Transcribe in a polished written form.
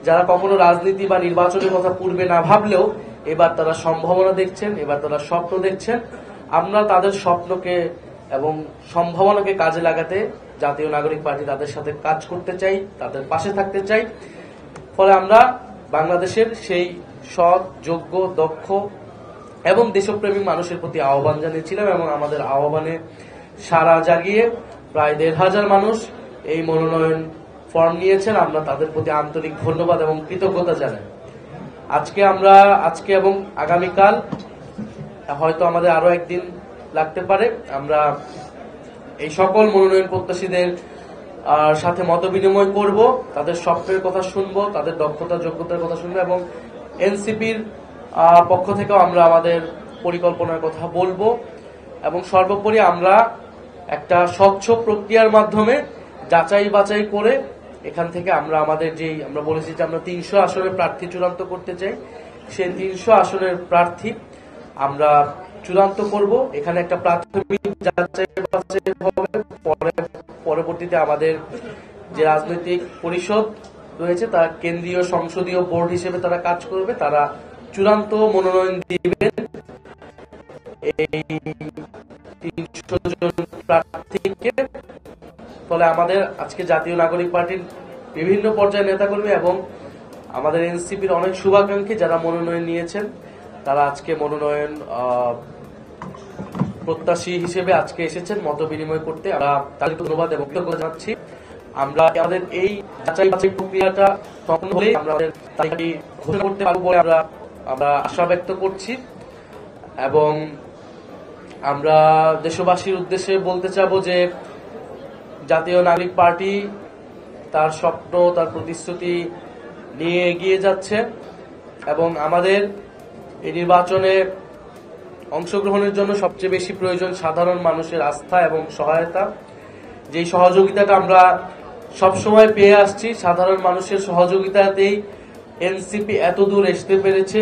যারা কখনো রাজনীতি বা নির্বাচনের কথা পূর্বে না ভাবলেও এবার তারা সম্ভাবনা দেখছেন, এবার তারা স্বপ্ন দেখছেন। আমরা তাদের স্বপ্নকে এবং সম্ভাবনাকে কাজে লাগাতে জাতীয় নাগরিক পার্টি তাদের সাথে কাজ করতে চাই, তাদের পাশে থাকতে চাই। ফলে আমরা বাংলাদেশের সেই সৎ, যোগ্য, দক্ষ এবং দেশপ্রেমিক মানুষের প্রতি আহ্বান জানিয়েছিলাম এবং আমাদের আহ্বানে সাড়া জাগিয়ে প্রায় ১,৫০০ মানুষ এই মনোনয়ন ফর্ম নিয়েছেন। আমরা তাদের প্রতি আন্তরিক ধন্যবাদ এবং কৃতজ্ঞতা জানাই। আজকে এবং আগামীকাল হয়তো আমাদের আরো একদিন লাগতে পারে, আমরা এই সকল মনোনয়ন প্রত্যাশীদের সাথে মত বিনিময় করব, তাদের স্বপ্নের কথা শুনবো, তাদের দক্ষতা যোগ্যতার কথা শুনবো এবং এনসিপির পক্ষ থেকেও আমরা আমাদের পরিকল্পনার কথা বলবো এবং সর্বোপরি আমরা একটা স্বচ্ছ প্রক্রিয়ার মাধ্যমে যাচাই বাছাই করে এখান থেকে আমরা বলেছি যে আমরা ৩০০ আসনের প্রার্থী চূড়ান্ত করতে চাই। সেই ৩০০ আসনের প্রার্থী আমরা চূড়ান্ত করব। এখানে একটা প্রাথমিক যাচাই বাছাই হবে, পরবর্তীতে আমাদের যে রাজনৈতিক পরিষদ রয়েছে তার কেন্দ্রীয় সংসদীয় বোর্ড হিসেবে তারা কাজ করবে, তারা চূড়ান্ত মনোনয়ন দিবেন এই ৩০০ জন প্রার্থীকে। ফলে আমাদের আজকে জাতীয় নাগরিক পার্টির বিভিন্ন পর্যায়ের নেতাকর্মী এবং আমাদের এনসিপির অনেক শুভাকাঙ্ক্ষী যারা মনোনয়ন নিয়েছেন, তারা আজকে মনোনয়ন প্রত্যাশী হিসেবে আজকে এসেছেন মত বিনিময় করতে। আমরা তাদের ধন্যবাদ এবং কৃতজ্ঞতা জানাচ্ছি। আমরা আমাদের এই যাচাই বাছাই প্রক্রিয়াটা সম্পন্ন হলে আমরা আমাদের তারিখটি ঘোষণা করতে পারবো বলে আমরা আশা ব্যক্ত করছি এবং আমরা দেশবাসীর উদ্দেশ্যে বলতে চাবো যে জাতীয় নাগরিক পার্টি তার স্বপ্ন, তার প্রতিশ্রুতি নিয়ে এগিয়ে যাচ্ছে এবং আমাদের এই নির্বাচনে অংশগ্রহণের জন্য সবচেয়ে বেশি প্রয়োজন সাধারণ মানুষের আস্থা এবং সহায়তা। যেই সহযোগিতাটা আমরা সবসময় পেয়ে আসছি, সাধারণ মানুষের সহযোগিতাতেই এনসিপি এত দূর আসতে পেরেছে।